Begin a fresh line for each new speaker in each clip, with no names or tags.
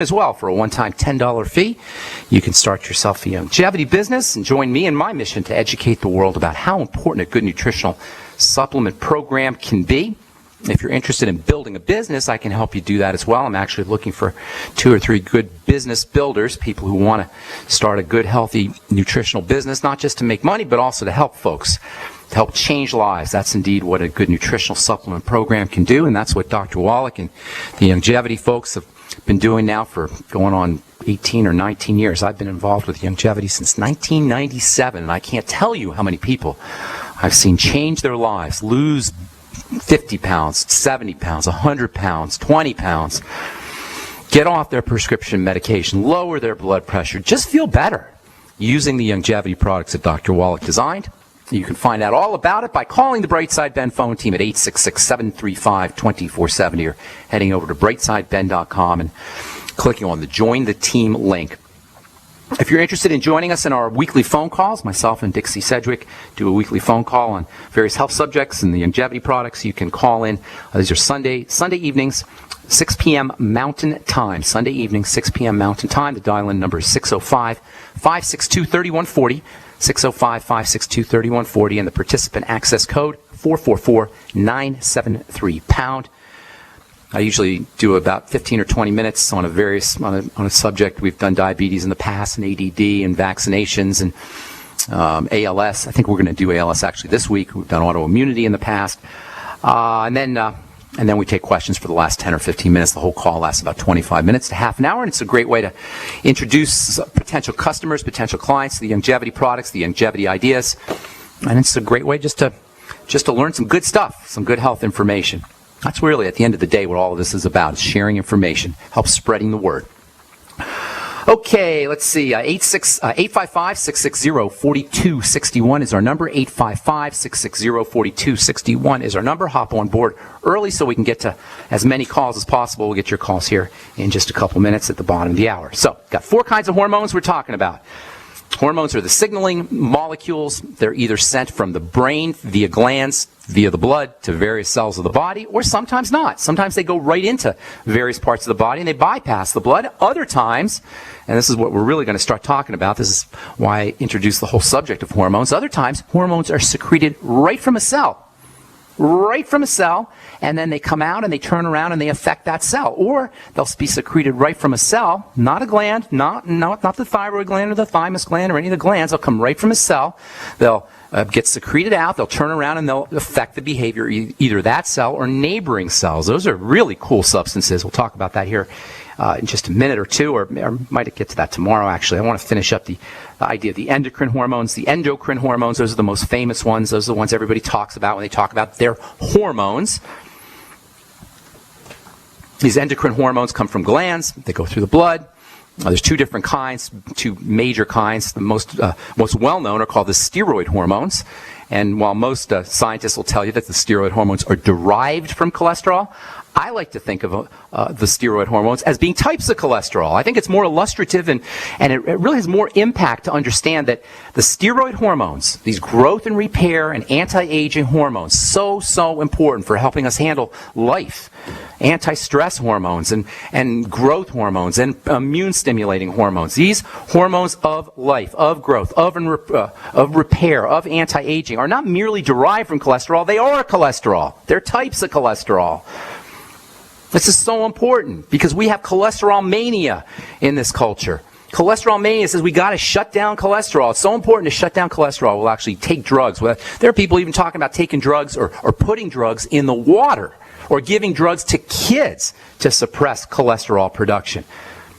as well. For a one-time $10 fee, you can start yourself a longevity business and join me in my mission to educate the world about how important a good nutritional supplement program can be. If you're interested in building a business, I can help you do that as well. I'm actually looking for 2 or 3 good business builders, people who want to start a good, healthy, nutritional business, not just to make money, but also to help folks, to help change lives. That's indeed what a good nutritional supplement program can do, and that's what Dr. Wallach and the longevity folks have been doing now for going on 18 or 19 years. I've been involved with longevity since 1997, and I can't tell you how many people I've seen change their lives, lose 50 pounds, 70 pounds, 100 pounds, 20 pounds, get off their prescription medication, lower their blood pressure, just feel better using the longevity products that Dr. Wallach designed. You can find out all about it by calling the Brightside Ben phone team at 866-735-2470 or heading over to brightsideben.com and clicking on the Join the Team link. If you're interested in joining us in our weekly phone calls, myself and Dixie Sedgwick do a weekly phone call on various health subjects and the longevity products. You can call in. These are Sunday evenings, 6 p.m. Mountain Time. Sunday evening, 6 p.m. Mountain Time. The dial-in number is 605-562-3140, 605-562-3140, and the participant access code 444-973#. I usually do about 15 or 20 minutes on a subject. We've done diabetes in the past, and ADD, and vaccinations, and ALS. I think we're going to do ALS actually this week. We've done autoimmunity in the past, and then we take questions for the last 10 or 15 minutes. The whole call lasts about 25 minutes to half an hour, and it's a great way to introduce potential customers, potential clients to the longevity products, the longevity ideas, and it's a great way just to learn some good stuff, some good health information. That's really, at the end of the day, what all of this is about, is sharing information, help spreading the word. Okay, let's see. 855-660-4261 is our number. 855-660-4261 is our number. Hop on board early so we can get to as many calls as possible. We'll get your calls here in just a couple minutes at the bottom of the hour. So, got 4 kinds of hormones we're talking about. Hormones are the signaling molecules. They're either sent from the brain via glands, via the blood, to various cells of the body, or sometimes not. Sometimes they go right into various parts of the body and they bypass the blood. Other times, and this is what we're really going to start talking about, this is why I introduced the whole subject of hormones. Other times, hormones are secreted right from a cell. Right from a cell, and then they come out and they turn around and they affect that cell. Or they'll be secreted right from a cell, not a gland, not the thyroid gland or the thymus gland or any of the glands. They'll come right from a cell. They'll get secreted out. They'll turn around and they'll affect the behavior either that cell or neighboring cells. Those are really cool substances. We'll talk about that here in just a minute or two, or might get to that tomorrow, actually. I want to finish up the idea of the endocrine hormones. The endocrine hormones, those are the most famous ones. Those are the ones everybody talks about when they talk about their hormones. These endocrine hormones come from glands. They go through the blood. There's 2 different kinds, 2 major kinds. The most well-known are called the steroid hormones. And while most scientists will tell you that the steroid hormones are derived from cholesterol, I like to think of the steroid hormones as being types of cholesterol. I think it's more illustrative and it really has more impact to understand that the steroid hormones, these growth and repair and anti-aging hormones, so important for helping us handle life. Anti-stress hormones and growth hormones and immune-stimulating hormones. These hormones of life, of growth, of repair, of anti-aging are not merely derived from cholesterol. They are cholesterol. They're types of cholesterol. This is so important because we have cholesterol mania in this culture. Cholesterol mania says we got to shut down cholesterol. It's so important to shut down cholesterol. We'll actually take drugs. There are people even talking about taking drugs or putting drugs in the water or giving drugs to kids to suppress cholesterol production.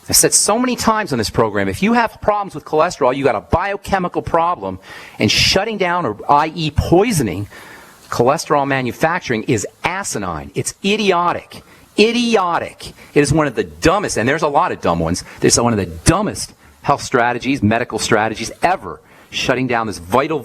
I said so many times on this program, if you have problems with cholesterol, you got a biochemical problem, and shutting down, or i.e. poisoning, cholesterol manufacturing is asinine. It's idiotic. Idiotic. It is one of the dumbest, and there's a lot of dumb ones, this is one of the dumbest health strategies, medical strategies ever, shutting down this vital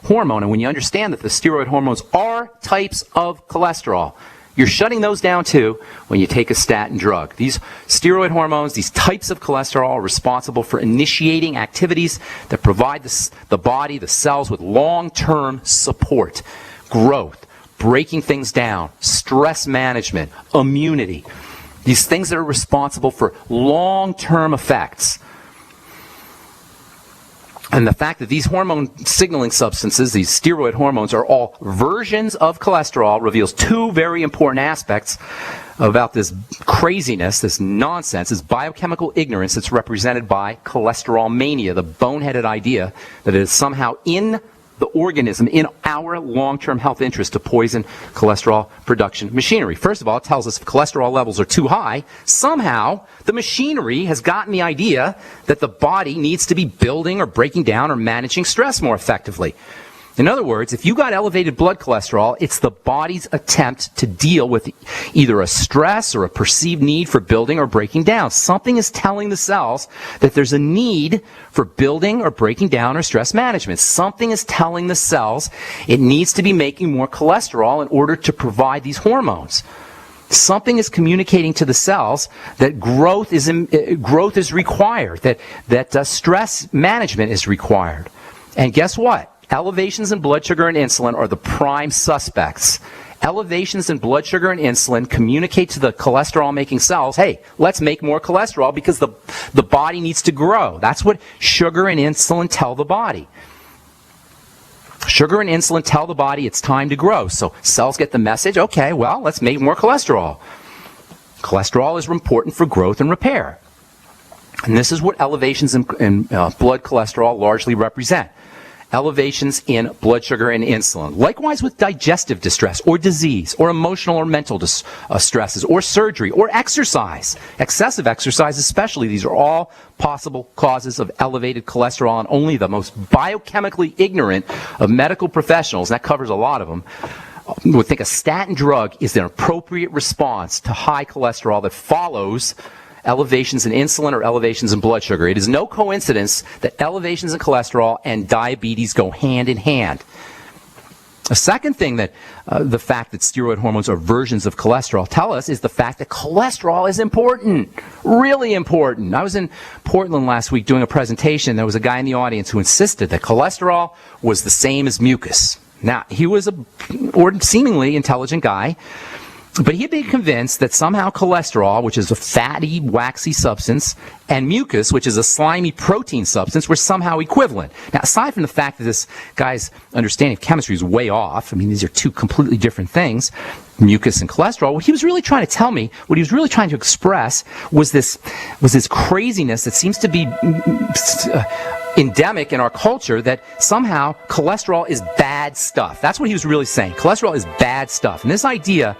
hormone. And when you understand that the steroid hormones are types of cholesterol, you're shutting those down too when you take a statin drug. These steroid hormones, these types of cholesterol, are responsible for initiating activities that provide the body, the cells, with long-term support, growth, breaking things down, stress management, immunity. These things that are responsible for long-term effects. And the fact that these hormone signaling substances, these steroid hormones, are all versions of cholesterol reveals two very important aspects about this craziness, this nonsense, this biochemical ignorance that's represented by cholesterol mania, the boneheaded idea that it is somehow in the organism, in our long-term health interest, to poison cholesterol production machinery. First of all, it tells us if cholesterol levels are too high, somehow the machinery has gotten the idea that the body needs to be building or breaking down or managing stress more effectively. In other words, if you got elevated blood cholesterol, it's the body's attempt to deal with either a stress or a perceived need for building or breaking down. Something is telling the cells that there's a need for building or breaking down or stress management. Something is telling the cells it needs to be making more cholesterol in order to provide these hormones. Something is communicating to the cells that growth is required, that stress management is required. And guess what? Elevations in blood sugar and insulin are the prime suspects. Elevations in blood sugar and insulin communicate to the cholesterol-making cells, hey, let's make more cholesterol because the body needs to grow. That's what sugar and insulin tell the body. Sugar and insulin tell the body it's time to grow. So cells get the message, okay, well, let's make more cholesterol. Cholesterol is important for growth and repair. And this is what elevations in blood cholesterol largely represent. Elevations in blood sugar and insulin. Likewise with digestive distress or disease or emotional or mental stresses or surgery or exercise. Excessive exercise especially. These are all possible causes of elevated cholesterol, and only the most biochemically ignorant of medical professionals, and that covers a lot of them, would think a statin drug is an appropriate response to high cholesterol that follows elevations in insulin or elevations in blood sugar. It is no coincidence that elevations in cholesterol and diabetes go hand in hand. A second thing that the fact that steroid hormones are versions of cholesterol tell us is the fact that cholesterol is important, really important. I was in Portland last week doing a presentation. There was a guy in the audience who insisted that cholesterol was the same as mucus. Now, he was a seemingly intelligent guy, but he had been convinced that somehow cholesterol, which is a fatty, waxy substance, and mucus, which is a slimy protein substance, were somehow equivalent. Now, aside from the fact that this guy's understanding of chemistry is way off, I mean, these are two completely different things, mucus and cholesterol, what he was really trying to tell me, what he was really trying to express was this craziness that seems to be endemic in our culture, that somehow cholesterol is bad stuff. That's what he was really saying. Cholesterol is bad stuff. And this idea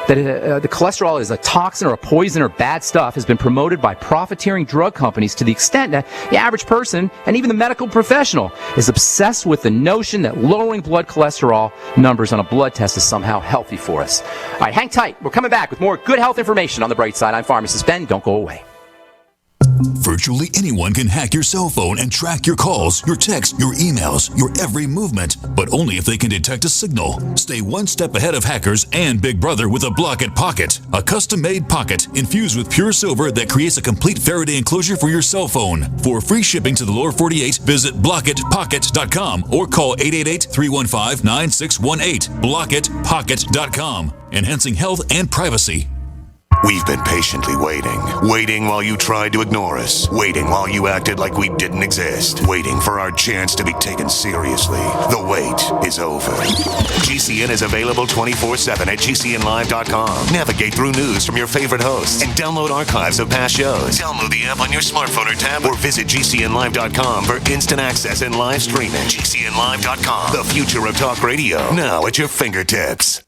that the cholesterol is a toxin or a poison or bad stuff has been promoted by profiteering drug companies to the extent that the average person and even the medical professional is obsessed with the notion that lowering blood cholesterol numbers on a blood test is somehow healthy for us. All right, hang tight. We're coming back with more good health information on The Bright Side. I'm Pharmacist Ben. Don't go away.
Virtually anyone can hack your cell phone and track your calls, your texts, your emails, your every movement, but only if they can detect a signal. Stay one step ahead of hackers and Big Brother with a Block-It Pocket, a custom-made pocket infused with pure silver that creates a complete Faraday enclosure for your cell phone. For free shipping to the lower 48, visit blockitpocket.com or call 888-315-9618. blockitpocket.com, enhancing health and privacy.
We've been patiently waiting while you tried to ignore us, waiting while you acted like we didn't exist, waiting for our chance to be taken seriously. The wait is over. GCN is available 24/7 at GCNlive.com. Navigate through news from your favorite hosts and download archives of past shows. Download the app on your smartphone or tablet or visit GCNlive.com for instant access and live streaming. GCNlive.com, the future of talk radio, now at your fingertips.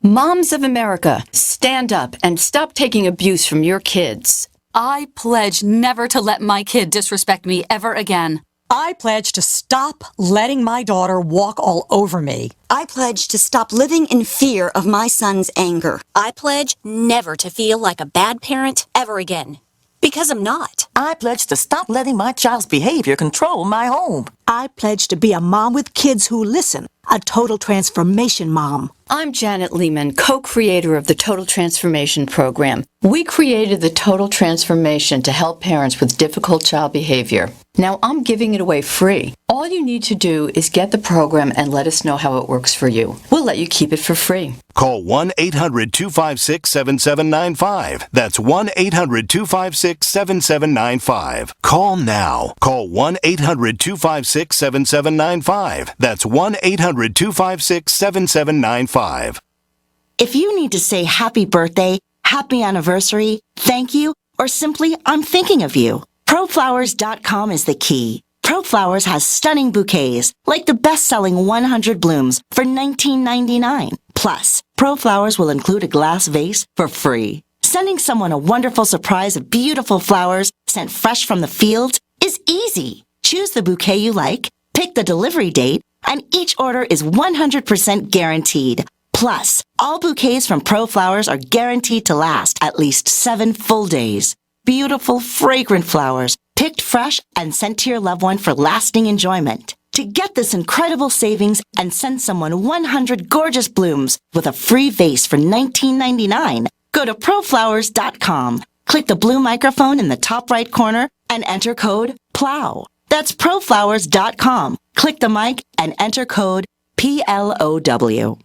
Moms of America, stand up and stop taking abuse from your kids.
I pledge never to let my kid disrespect me ever again.
I pledge to stop letting my daughter walk all over me.
I pledge to stop living in fear of my son's anger.
I pledge never to feel like a bad parent ever again. Because I'm not.
I pledge to stop letting my child's behavior control my home.
I pledge to be a mom with kids who listen.
a total transformation mom.
I'm Janet Lehman, co-creator of the Total Transformation Program. We created the Total Transformation to help parents with difficult child behavior. Now I'm giving it away free. All you need to do is get the program and let us know how it works for you. We'll let you keep it for free.
Call 1-800-256-7795. That's 1-800-256-7795. Call now. Call 1-800-256-7795. That's 1-800-256-7795.
If you need to say happy birthday, happy anniversary, thank you, or simply I'm thinking of you, ProFlowers.com is the key. ProFlowers has stunning bouquets, like the best-selling 100 blooms for $19.99. Plus, ProFlowers will include a glass vase for free. Sending someone a wonderful surprise of beautiful flowers sent fresh from the fields is easy. Choose the bouquet you like, pick the delivery date, and each order is 100% guaranteed. Plus, all bouquets from ProFlowers are guaranteed to last at least 7 full days. Beautiful, fragrant flowers, picked fresh and sent to your loved one for lasting enjoyment. To get this incredible savings and send someone 100 gorgeous blooms with a free vase for $19.99, go to ProFlowers.com. Click the blue microphone in the top right corner and enter code PLOW. That's ProFlowers.com. Click the mic and enter code PLOW.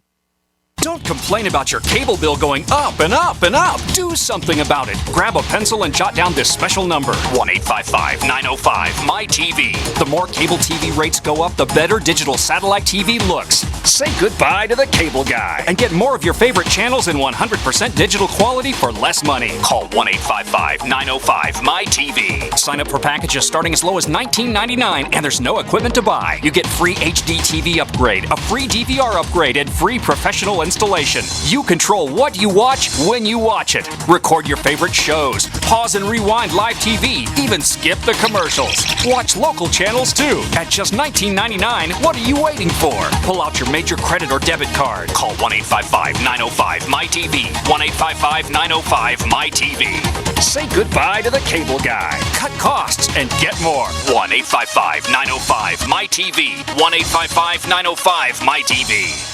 Don't complain about your cable bill going up and up and up. Do something about it. Grab a pencil and jot down this special number, 1-855-905-MY-TV. The more cable TV rates go up, the better digital satellite TV looks. Say goodbye to the cable guy and get more of your favorite channels in 100% digital quality for less money. Call 1-855-905-MY-TV. Sign up for packages starting as low as $19.99 and there's no equipment to buy. You get free HD TV upgrade, a free DVR upgrade, and free professional installation. You control what you watch when you watch it. Record your favorite shows, pause and rewind live TV, even skip the commercials. Watch local channels too. At just $19.99, what are you waiting for? Pull out your major credit or debit card. Call 1-855-905-MY-TV. 1-855-905-MY-TV. Say goodbye to the cable guy. Cut costs and get more. 1-855-905-MY-TV. 1-855-905-MY-TV.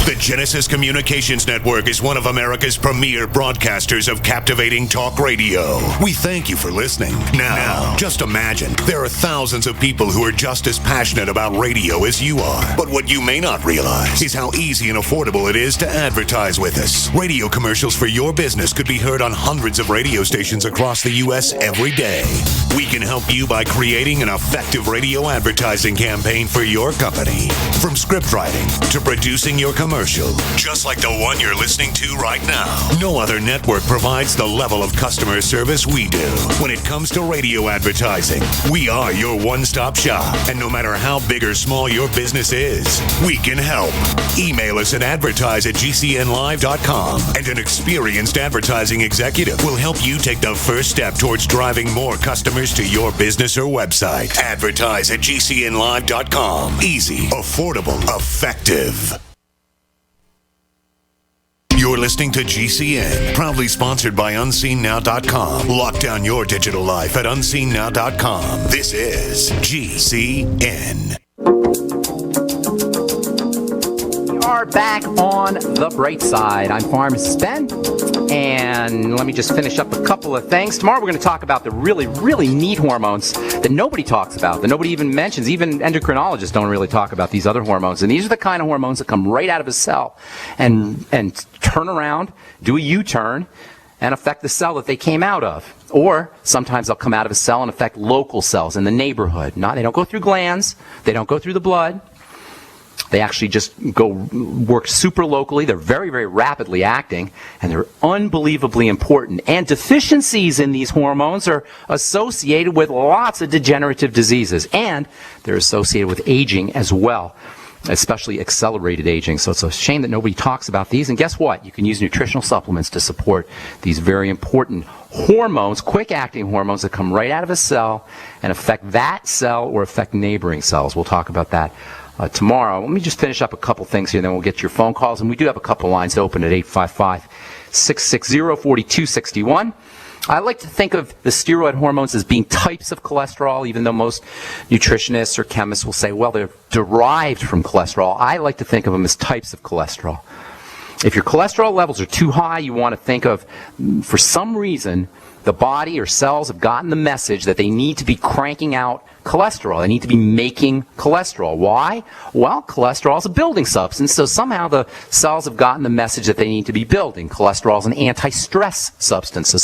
The Genesis Communications Network is one of America's premier broadcasters of captivating talk radio. We thank you for listening. Now, just imagine, there are thousands of people who are just as passionate about radio as you are. But what you may not realize is how easy and affordable it is to advertise with us. Radio commercials for your business could be heard on hundreds of radio stations across the U.S. every day. We can help you by creating an effective radio advertising campaign for your company. From script writing to producing your commercial, just like the one you're listening to right now. No other network provides the level of customer service we do. When it comes to radio advertising, we are your one-stop shop. And no matter how big or small your business is, we can help. Email us at advertise@gcnlive.com, and an experienced advertising executive will help you take the first step towards driving more customers to your business or website. Advertise@gcnlive.com. Easy, affordable, effective. You're listening to GCN, proudly sponsored by UnseenNow.com. Lock down your digital life at UnseenNow.com. This is GCN.
We are back on the bright side. I'm Pharmacist Ben, and let me just finish up a couple of things. Tomorrow we're going to talk about the really, really neat hormones that nobody talks about, that nobody even mentions. Even endocrinologists don't really talk about these other hormones. And these are the kind of hormones that come right out of a cell and turn around, do a U-turn, and affect the cell that they came out of. Or sometimes they'll come out of a cell and affect local cells in the neighborhood. They don't go through glands. They don't go through the blood. They actually just go work super locally. They're very, very rapidly acting, and they're unbelievably important. And deficiencies in these hormones are associated with lots of degenerative diseases, and they're associated with aging as well, especially accelerated aging. So it's a shame that nobody talks about these. And guess what? You can use nutritional supplements to support these very important hormones, quick-acting hormones that come right out of a cell and affect that cell or affect neighboring cells. We'll talk about that tomorrow. Let me just finish up a couple things here, and then we'll get to your phone calls. And we do have a couple lines open at 855-660-4261. I like to think of the steroid hormones as being types of cholesterol, even though most nutritionists or chemists will say, well, they're derived from cholesterol. I like to think of them as types of cholesterol. If your cholesterol levels are too high, you want to think of, for some reason, the body or cells have gotten the message that they need to be cranking out cholesterol. They need to be making cholesterol. Why? Well, cholesterol is a building substance, so somehow the cells have gotten the message that they need to be building. Cholesterol is an anti-stress substance, so